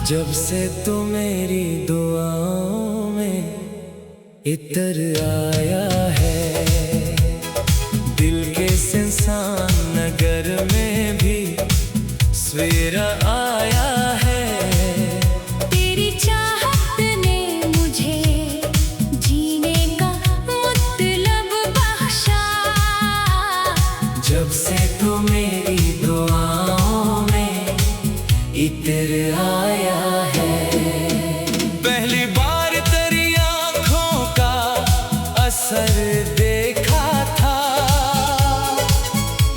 जब से तू मेरी दुआओं में इतर आया है, दिल के सुनसान नगर में भी सवेरा आया है। तेरी चाहत ने मुझे जीने का मतलब बख्शा। जब से तू मेरी दुआओं में इतर आया है, पहली बार तेरी आँखों का असर देखा था।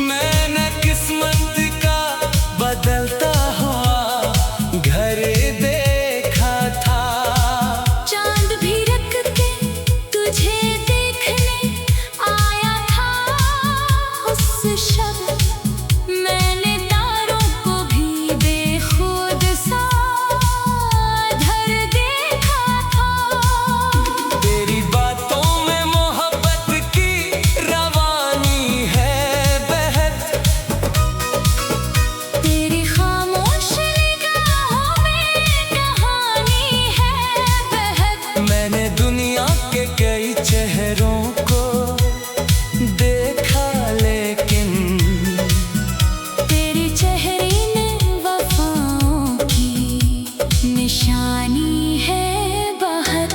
मैंने किस्मत का बदलता हुआ घर देखा था। चांद भी रख के तुझे देखने आया था उस शब। मैंने तारों को भी बेखुद सा धर देखा था। तेरी बातों में मोहब्बत की रवानी है बहत, तेरी खामोश निगाहों में कहानी है बहत। मैंने दुनिया के कई चेहरों को देखा, लेकिन तेरे चेहरे में वफाओं की निशानी है बहत।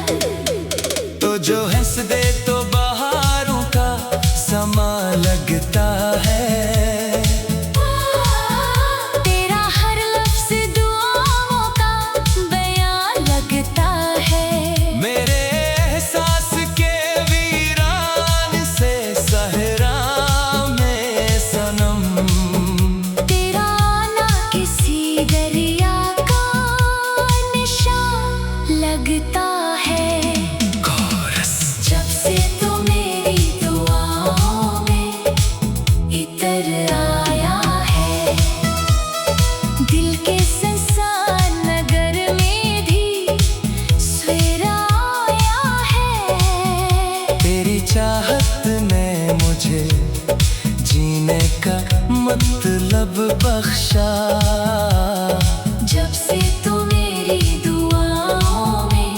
तो जो हंस दे तो बहारों का समा लगता है। तेरा हर लफ्ज़ दुआओं का बयां लगता है। मेरे एहसास के वीरान से सहरा में सनम, तेरा आना किसी दरिया का निशान लगता है। जब से तू मेरी दुआओं में इतर आया है, दिल के सुनसान नगर में भी सवेरा आया है। तेरी चाहत ने मुझे जीने का मतलब बख्शा। जब से तू मेरी दुआओं में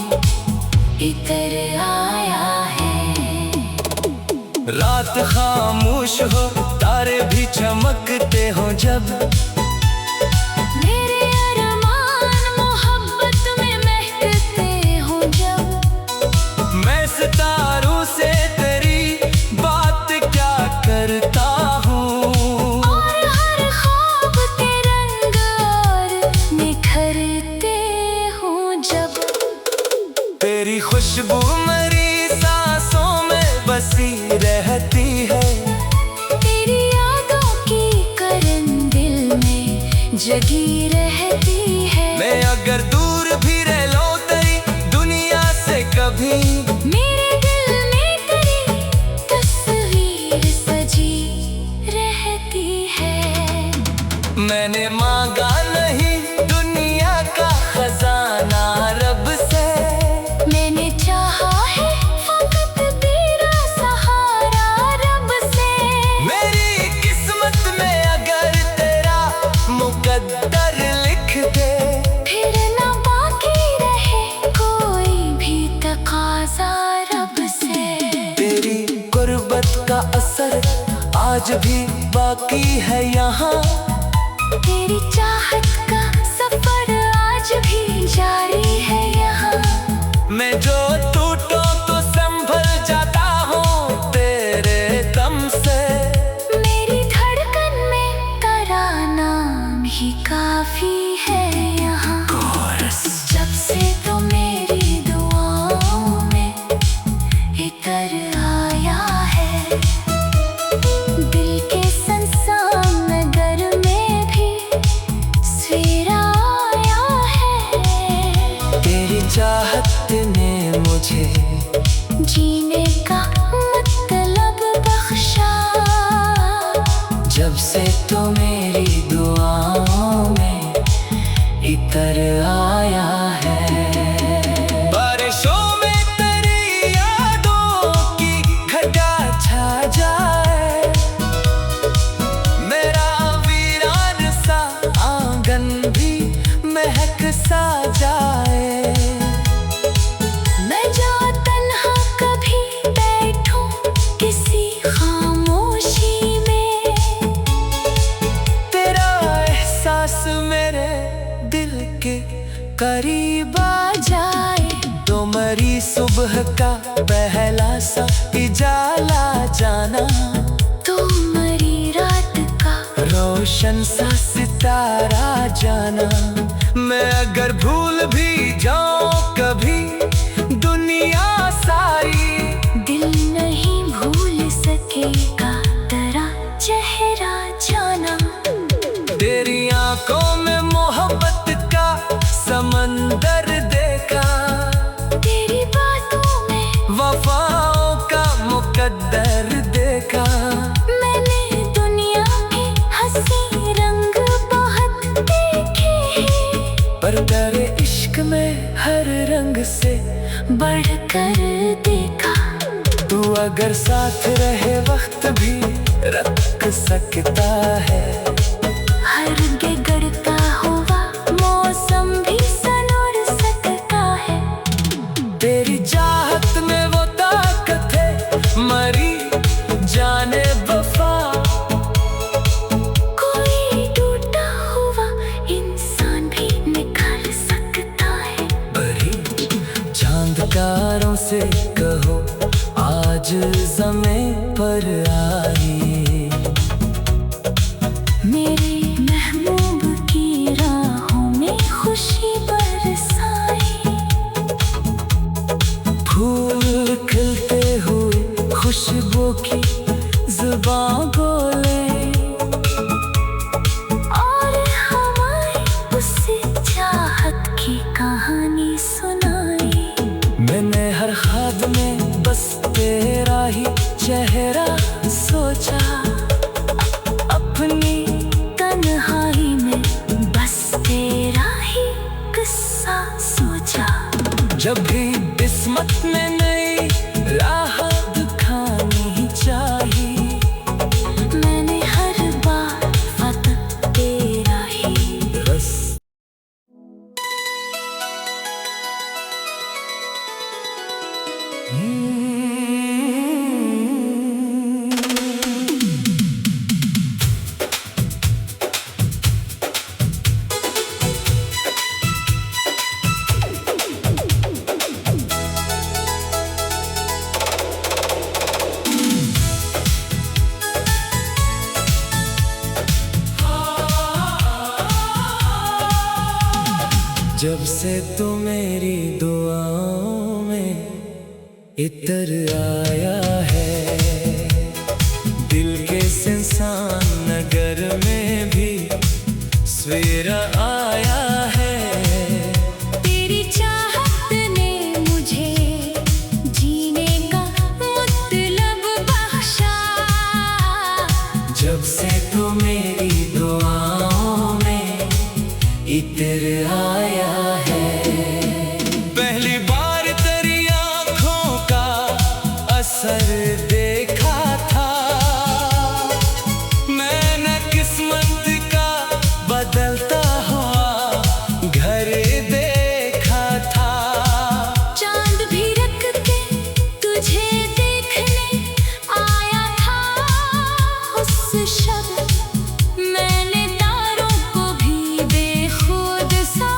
इतर आया है। रात खामोश हो, तारे भी चमकते हो जब। मेरे अरमान मोहब्बत में महकते हो जब। मैं सितारों से तेरी बात क्या करता हूँ, और हर ख्वाब के रंग और निखरते हो जब। तेरी खुशबू मेरी सांसों में बसी रहती है। तेरी यादों की करन दिल में जगी रहती है। मैं अगर दूर भी रह लूं तेरी दुनिया से कभी, मेरे दिल में तेरी तस्वीर सजी रहती है। मैंने मांगा नहीं दुनिया का खजाना रब से। मैंने चाहा है फकत तेरा सहारा रब से। मेरी किस्मत में अगर तेरा मुकद्दर लिख दे, फिर ना बाकी रहे कोई भी तकाज़ा रब से। तेरी गुर्बत का असर आज भी बाकी है यहाँ। तेरी चाहत का सफर आज भी जारी है यहाँ। मैं जो टूटो तो संभल जाता हूँ तेरे दम से। मेरी धड़कन में तेरा नाम ही काफी है यहाँ। जब से तो मेरी दुआओं में इतर आया है, दिल के सुनसान नगर में भी सवेरा आया है। तेरी चाहत ने मुझे जीने का मतलब बख्शा। जब से तो मेरी दुआओं में इतर आया है। बारिशों में तेरी यादों की घटा छा जाए, मेरा वीरान सा आंगन भी महक सा जाए। मैं जो तन्हा कभी बैठूं किसी खामोशी में, तेरा एहसास मेरे दिल के करीब आ जाए। तो मरी सुबह का पहला सा उजाला जाना, तो मरी रात का रोशन सा सितारा जाना। मैं अगर भूल भी जाऊं कभी दुनिया सारी, दिल नहीं भूल सकेगा तेरा चेहरा जाना। तेरी आंखों में मोहब्बत का समंदर देखा, तेरी बातों में वफाओं का मुकद्दर देखा। मैंने दुनिया के हंसी रंग बहुत देखे हैं, पर तेरे इश्क में हर रंग से बढ़कर देखा। तू अगर साथ रहे वक्त भी रख सकता है। हर गड़ता हुआ मौसम भी सनोर सकता है। तेरी चाहत में वो ताकत है मरी जाने वफा। कोई टूटा हुआ इंसान भी निखर सकता है। बड़ी चांदकारों से कहो आज ज़मीं पर आई, मेरे महबूब की राहों में खुशी बरसाई। फूल खिलते हुए खुशबू की जुबान बोले, और हमारी उसी चाहत की कहानी सुनाई। मैंने हर ख्वाब में बस तेरा ही चेहरा सोचा, अपनी तन्हाई में बस तेरा ही किस्सा सोचा। जब भी किस्मत में नई राह दिखानी चाहिए, मैंने हर बार फतह तेरा ही बस जब से तू मेरी दुआओं में इतर आया है। दिल के इंसान नगर में भी सवेरा आया है। तेरी चाहत ने मुझे जीने का मतलब बख्शा। जब से तू मेरी दुआओं में इतर आया है। पहली बार तेरी आंखों का असर देखा था, मैंने किस्मत का बदलता हुआ घर देखा था। चांद भी रख के तुझे देखने आया था उस शब। मैंने तारों को भी बेखुद सा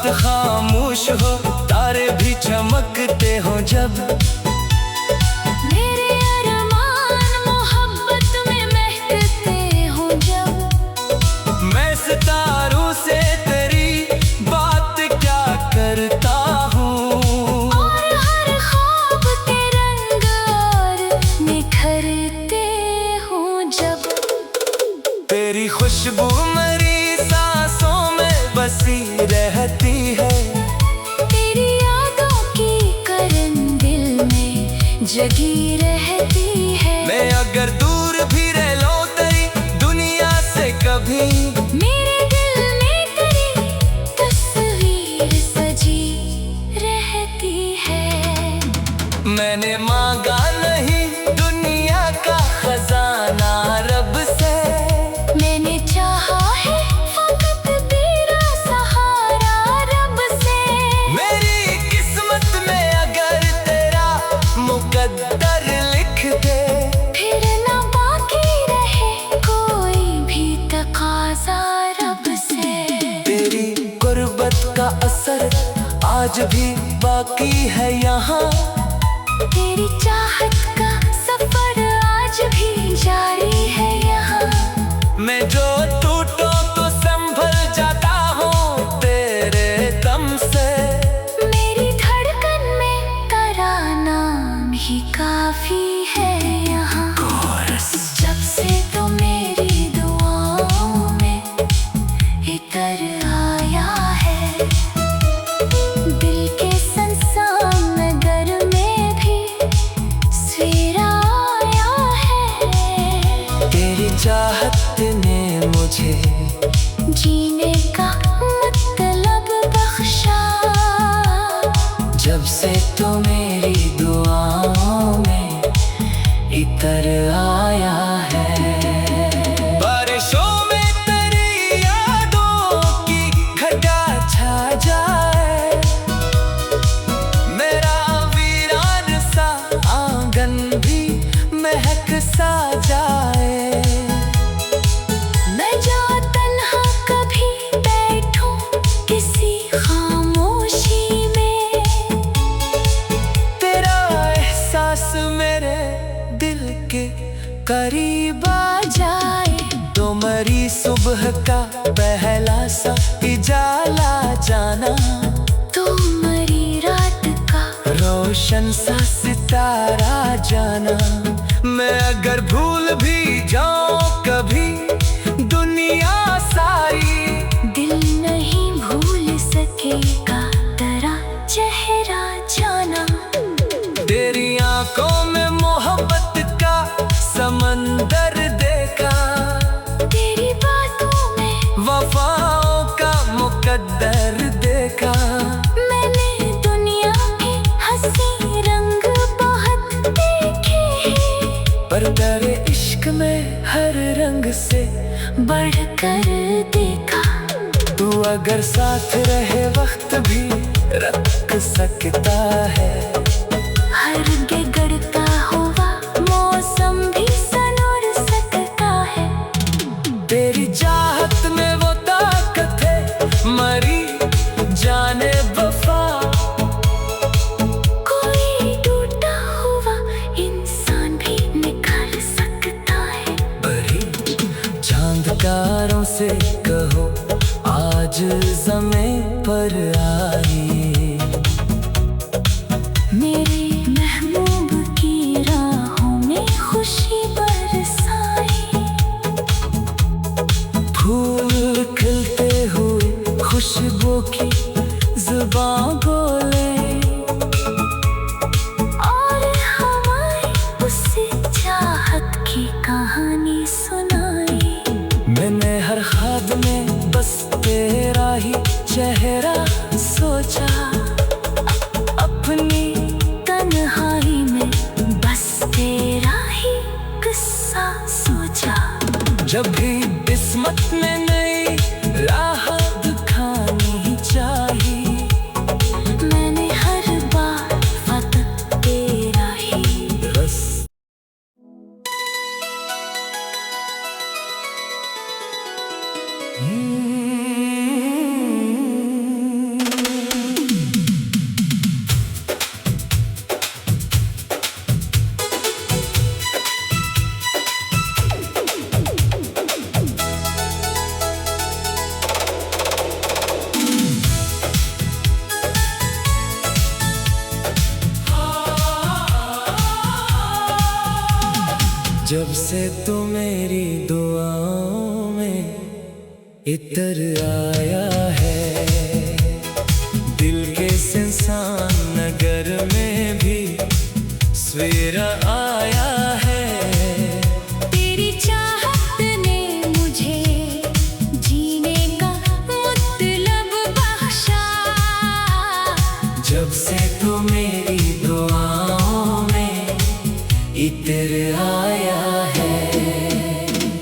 रात खामोश हो, तारे भी चमकते हो जब मेरे अरमान मोहब्बत में महकते हो जब मैं सितारों से तेरी बात क्या करता हूँ। और हर ख्वाब के रंग और निखरते हो जब तेरी खुशबू मेरी सांसों में बसी रहती है। तेरी यादों की करन दिल में जगी रहती है। मैं अगर दूर भी रह लूं तेरी दुनिया से कभी, मेरे दिल में तेरी तस्वीर सजी रहती है। मैंने मांगा नहीं दुनिया का खजाना रब से, मैंने चाहा है फकत तेरा सहारा रब से। मेरी किस्मत में अगर तेरा मुकद्दर लिख दे, फिर ना बाकी रहे कोई भी तकाज़ा रब से। तेरी गुर्बत का असर आज भी बाकी है यहाँ। तेरी चाहत का सफर आज भी जारी है यहाँ। मैं जो टूटूं तो संभल जाता हूँ तेरे दम से। मेरी धड़कन में तेरा नाम ही काफी है यहाँ। जब से तो मेरी दुआओं में इतर आया है, दिल के संसान नगर में भी सवेरा आया है। तेरी चाहत ने मुझे जीने का मतलब बख्शा, जब से तो मेरी दुआओं में इतर आया है। बारिशों में तेरी यादों की घटा छा जाए, मेरा वीरान सा आंगन भी महक सा जाए। मैं जो तन्हा कभी बैठूं किसी खामोशी में, तेरा एहसास मेरे दिल के करीब आ जाए, तो मरी सुबह का पहला सा उजाला जाना, तो मरी रात का रोशन सा सितारा जाना। मैं अगर भूल भी जाऊं कभी दुनिया सारी, दिल नहीं भूल सकेगा तेरा चेहरा जाना। तेरी आंखों में मोहब्बत का समंदर देखा, तेरी बातों में वफाओं का मुकद्दर देखा। मैंने दुनिया के हंसी रंग बहुत देखे हैं, पर तेरे इश्क में हर रंग से बढ़कर देखा। तू अगर साथ रहे वक्त भी रख सकता है। हर गड़ता हुआ मौसम भी सनोर सकता है। तेरी चाहत में वो ताकत है मरी जाने वफा, कोई टूटा हुआ इंसान भी निखर सकता है। बड़ी चांदकारों से कहो आज ज़मीं पर आई, मेरे महबूब की राहों में खुशी बरसाई। फूल खिलते हुए खुशबू की जुबां बोले, और हमारी उस चाहत की कहानी सुनाई। मैंने हर ख्वाब में बस तेरा ही चेहरा सोचा, अपनी तन्हाई में बस तेरा ही किस्सा सोचा। जब भी किस्मत में नई राह दिखानी चाहिए, मैंने हर बार वक्त तेरा ही बस जब से तू मेरी दुआओं में इतर आया है, दिल के सुनसान नगर में भी सवेरा आया है। तेरी चाहत ने मुझे जीने का मतलब बख्शा। जब से तू मेरी दुआओं में इतर आया है।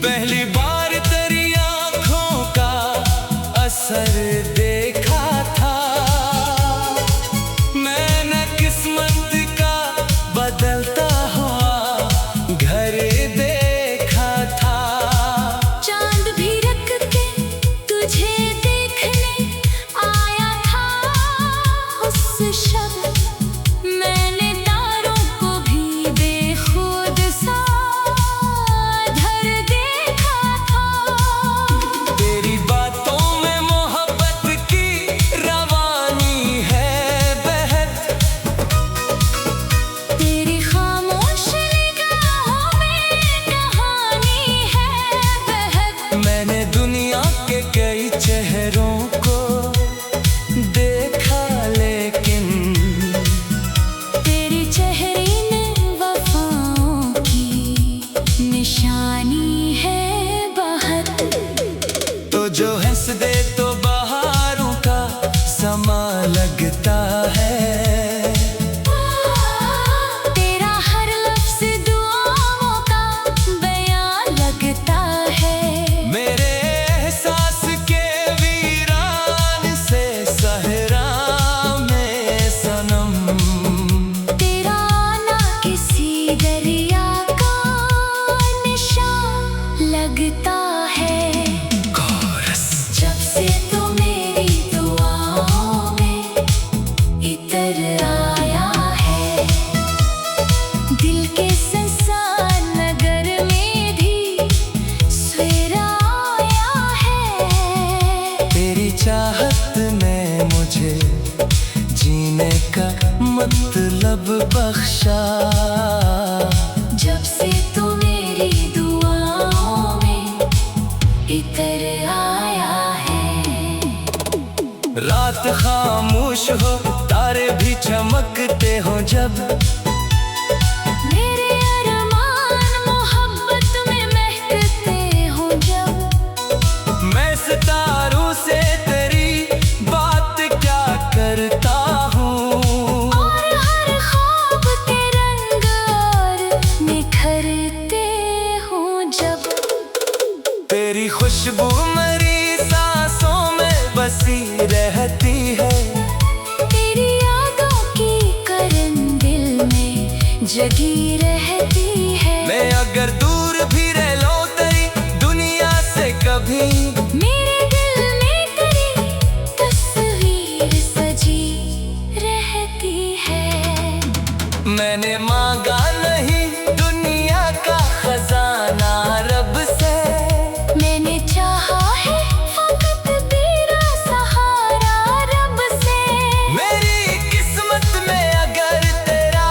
पहली बार तेरी आँखों का असर देखा था, मैंने किस्मत का बदलता हुआ घर देखा था। चांद भी रख के तुझे देखने आया था उस शब। मैंने तारों को भी बेखुद सा धर देखा था। तेरी बातों में मोहब्बत की रवानी है बहत, तेरी खामोश निगाहों में कहानी है बहक। मैंने दुनिया के कई चेहरों को देखा, लेकिन तेरे चेहरे में वफाओं की निशानी है बहक। तो जो हंस दे तो बहारों का समा लगता है। तेरा हर लफ्ज़ दुआओं का बयां लगता है। मेरे एहसास के वीरान से सहरा में सनम, तेरा आना किसी दरिया का निशान लगता है। जब से तू मेरी दुआओं में इतर आया है, दिल के सुनसान नगर में भी सवेरा आया है। तेरी चाहत ने मुझे जीने का मतलब बख्शा। जब से तू मेरी दुआओं में इतर आया है। रात खामोश हो, तारे भी चमकते हो, जब मेरे अरमान मोहब्बत में महकते हो जब। मैं सितारों से तेरी बात क्या करता हूँ। और हर ख्वाब के रंग और निखरते हो जब। तेरी खुशबू मेरी सांसों में बसी रहती है। तेरी यादों की करन दिल में जगी रहती है। मैं अगर दूर भी रह लो तेरी दुनिया से कभी, मेरे दिल में तेरी तस्वीर सजी रहती है। मैंने मांगा नहीं दुनिया का खजाना रब से। मैंने चाहा है फकत तेरा सहारा रब से। मेरी किस्मत में अगर तेरा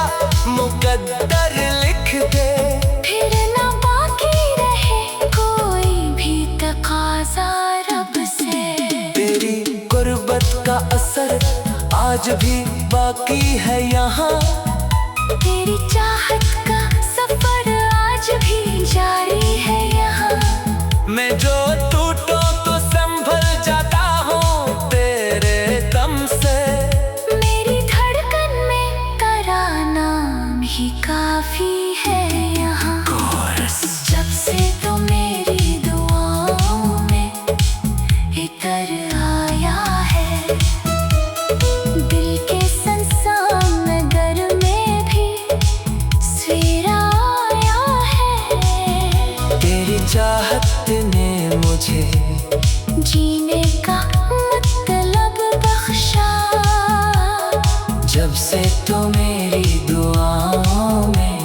मुकद्दर लिख दे, फिर ना बाकी रहे कोई भी तकाज़ा रब से। तेरी गुर्बत का असर आज भी बाकी है यहाँ। तेरी चाहत का सफर आज भी जारी है यहाँ। मैं जो टूटो तो संभल जाता हूँ तेरे दम से। मेरी धड़कन में तेरा नाम ही काफी है यहाँ। जब से तू मेरी दुआओं में इतर आया है, दिल के सुनसान नगर में भी सवेरा आया है। तेरी चाहत ने मुझे जीने का मतलब बख्शा। जब से तो मेरी दुआओं में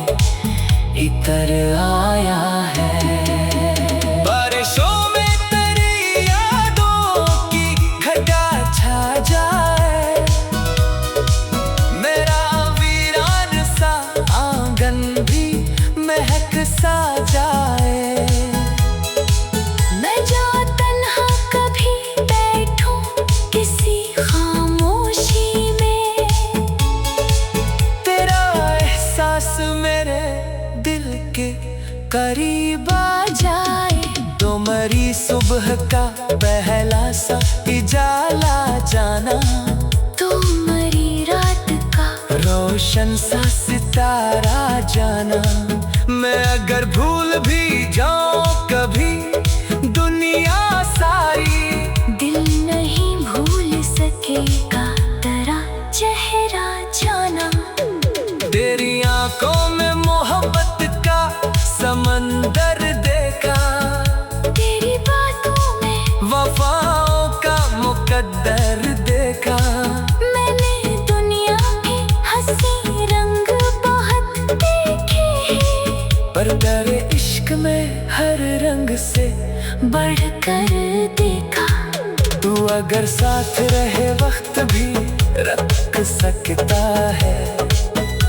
इतर आया है। बारिशों में तेरी यादों की घटा छा जाए, मेरा वीरान सा आंगन भी महक सा जाए। मैं जो तन्हा कभी बैठूं किसी खामोशी में, तेरा एहसास मेरे दिल के करीब आ जाए। तो मरी सुबह का पहला सा उजाला जाना, तो मरी रात का रोशन सा सितारा जाना। मैं अगर भूल भी जाऊं कभी दुनिया सारी, दिल नहीं भूल सकेगा तेरा चेहरा जाना। तेरी आंखों में मोहब्बत का समंदर देखा, तेरी बातों में वफाओं का मुकद्दर देखा। मैंने दुनिया के हंसी रंग बहुत देखे हैं, पर तेरे इश्क में हर रंग से बढ़कर देखा। तू अगर साथ रहे वक्त भी रख सकता है।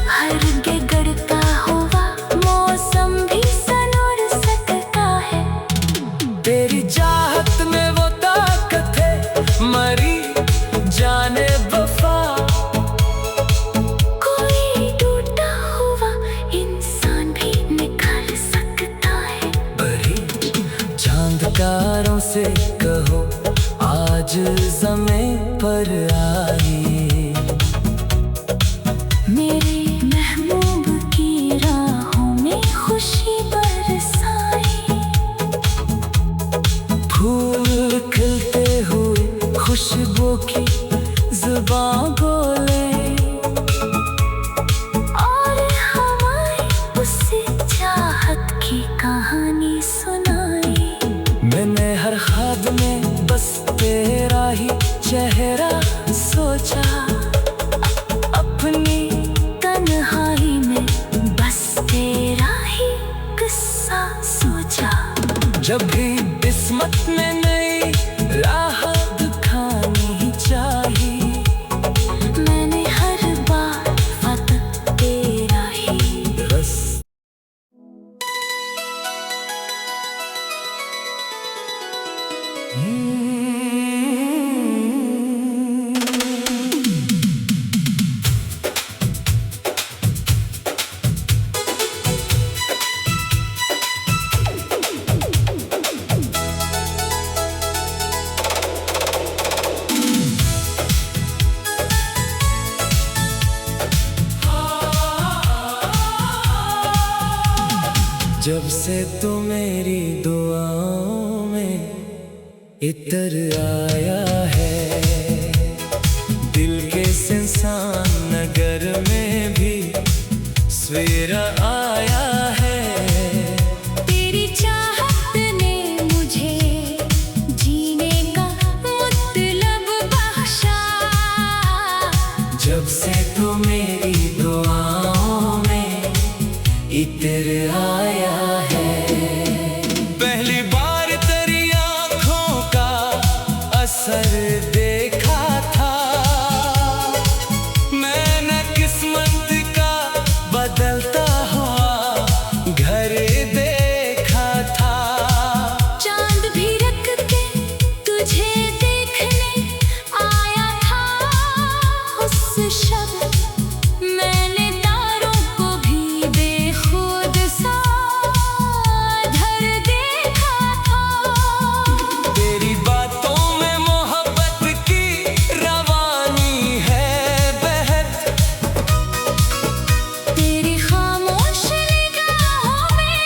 हर गड़का हुआ मौसम भी सनोर सकता है। तेरी चाहत में वो ताकत है मरी जाने वफा। कोई टूटा हुआ इंसान भी निखर सकता है। बड़ी चांदकारों से कहो आज ज़मीं पर आइए। मेरे महबूब की राहों में खुशी बरसाए। फूल खिलते हुए खुशबू की जुबान बोले, और हवाएं उसे चाहत की कहानी सुनाए। मैंने हर ख्वाब में बस तेरा ही चेहरा सोचा। अपनी तन्हाई में बस तेरा ही किस्सा सोचा। जब भी किस्मत में नई राह दिखानी चाहिए, मैंने हर बार वक्त तेरा ही बस जब से तू मेरी दुआओं में इतर आया है, दिल के सिंसान नगर में भी सवेरा आया है। तेरी चाहत ने मुझे जीने का मतलब बख्शा। जब से तू मेरी दुआओं में इतर आया है। पहली बार तेरी आँखों का असर देखा था, मैंने किस्मत का बदलता हुआ घर देखा था। चांद भी रख के तुझे देखने आया था उस शब। मैंने तारों को भी बेखुद सा धर देखा था। तेरी बातों में मोहब्बत की रवानी है बहत। तेरी खामोश निगाहों में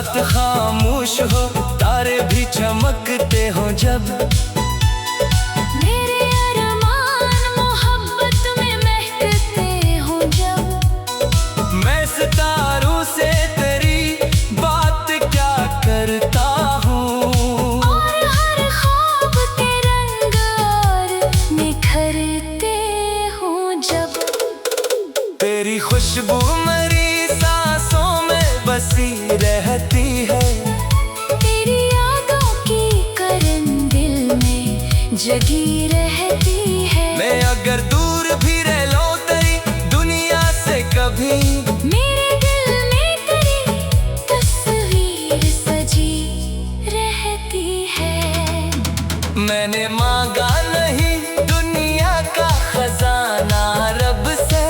रात खामोश हो, तारे भी चमकते हो जब। मेरे अरमान मोहब्बत में महकते हो जब। मैं सितारों से तेरी बात क्या करता हूँ, और हर ख्वाब के रंग और निखरते हो जब। तेरी खुशबू मेरी सांसों में बसी रहती है। तेरी यादों की करन दिल में जगी रहती है। मैं अगर दूर भी रह लूं तेरी दुनिया से कभी, मेरे दिल में तेरी तस्वीर सजी रहती है। मैंने मांगा नहीं दुनिया का खजाना रब से।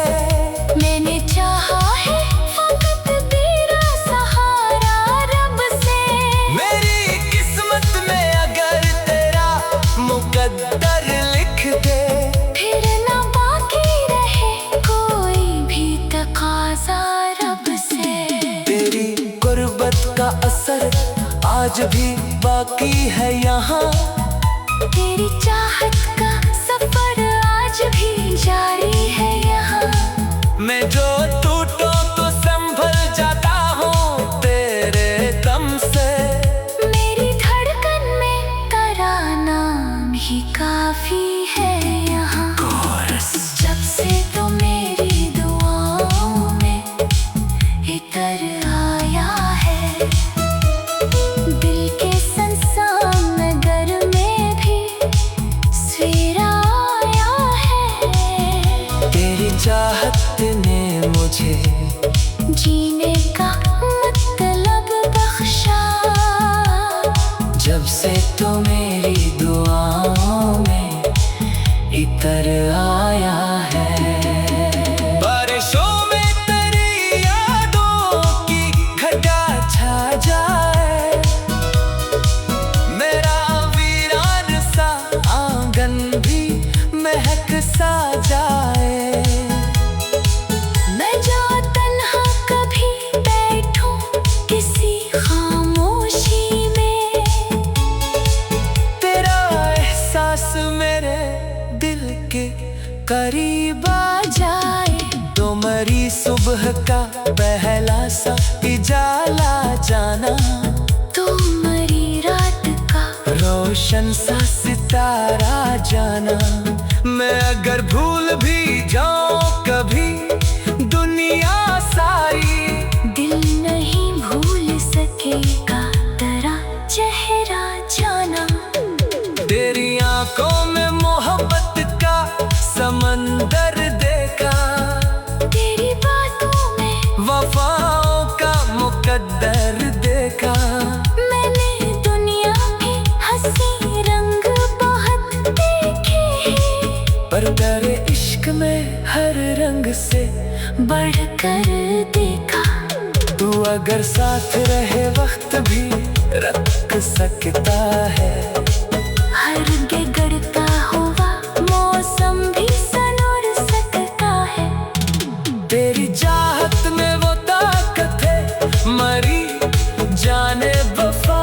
मैंने चाहा है फकत तेरा सहारा रब से। मेरी किस्मत में अगर तेरा मुकद्दर लिख दे, फिर ना बाकी रहे कोई भी तकाज़ा रब से। तेरी गुर्बत का असर आज भी बाकी है यहाँ। तेरी चाहत का सफर आज भी जारी है यहाँ। मैं जो टूटूं तो संभल जाता हूँ तेरे दम से। मेरी धड़कन में तेरा नाम ही काफी है यहाँ। जब से तो मेरी दुआओं में इतर आया है। दिल के संसान नगर में भी सवेरा आया है। तेरी चाहत ने मुझे जीने का मतलब बख्शा। जब से तो मेरी दुआओं में इतर आया है। बारिशों में तेरी यादों की घटा छा जाए। मेरा वीरान सा आंगन भी महक सा जाए। मैं जो तन्हा कभी बैठूं किसी खामोशी में। तेरा एहसास मेरे दिल के करीब आ जाए। तो मरी सुबह का पहला सा उजाला जाना, तो मरी रात का रोशन सा सितारा जाना। मैं अगर भूल भी जाऊं कभी दुनिया सारी, दिल नहीं भूल सकेगा तेरा चेहरा जाना। तेरी आंखों में मोहब्बत का समंदर देखा। तेरी बातों में वफाओं का मुकद्दर देखा। मैंने दुनिया के हंसी रंग बहुत देखे हैं। पर तेरे इश्क में हर रंग से बढ़कर देखा। तू अगर साथ रहे वक्त भी रख सकता है। हर गिरता हुआ मौसम भी सनोर सकता है। तेरी चाहत में वो ताकत है मरी जाने वफा।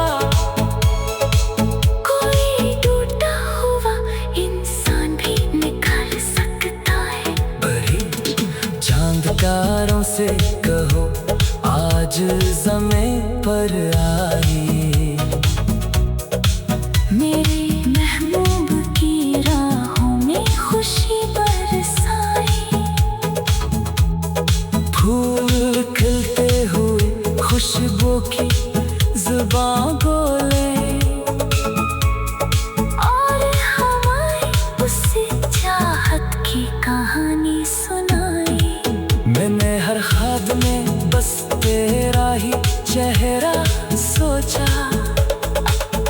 कोई टूटा हुआ इंसान भी निखर सकता है। बड़ी चांदकारों से कहो आज ज़मीं पर आई। मेरे महबूब की राहों में खुशी बरसाई। फूल खिलते हुए खुशबू की जुबां बोले। और हवाएं उसे चाहत की कहानी सुनाई। मैंने हर ख्वाब में बस तेरा ही चेहरा सोचा।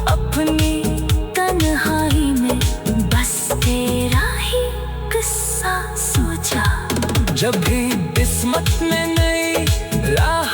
अपनी तन्हाई में बस तेरा ही किस्सा सोचा। जब भी किस्मत में नई राह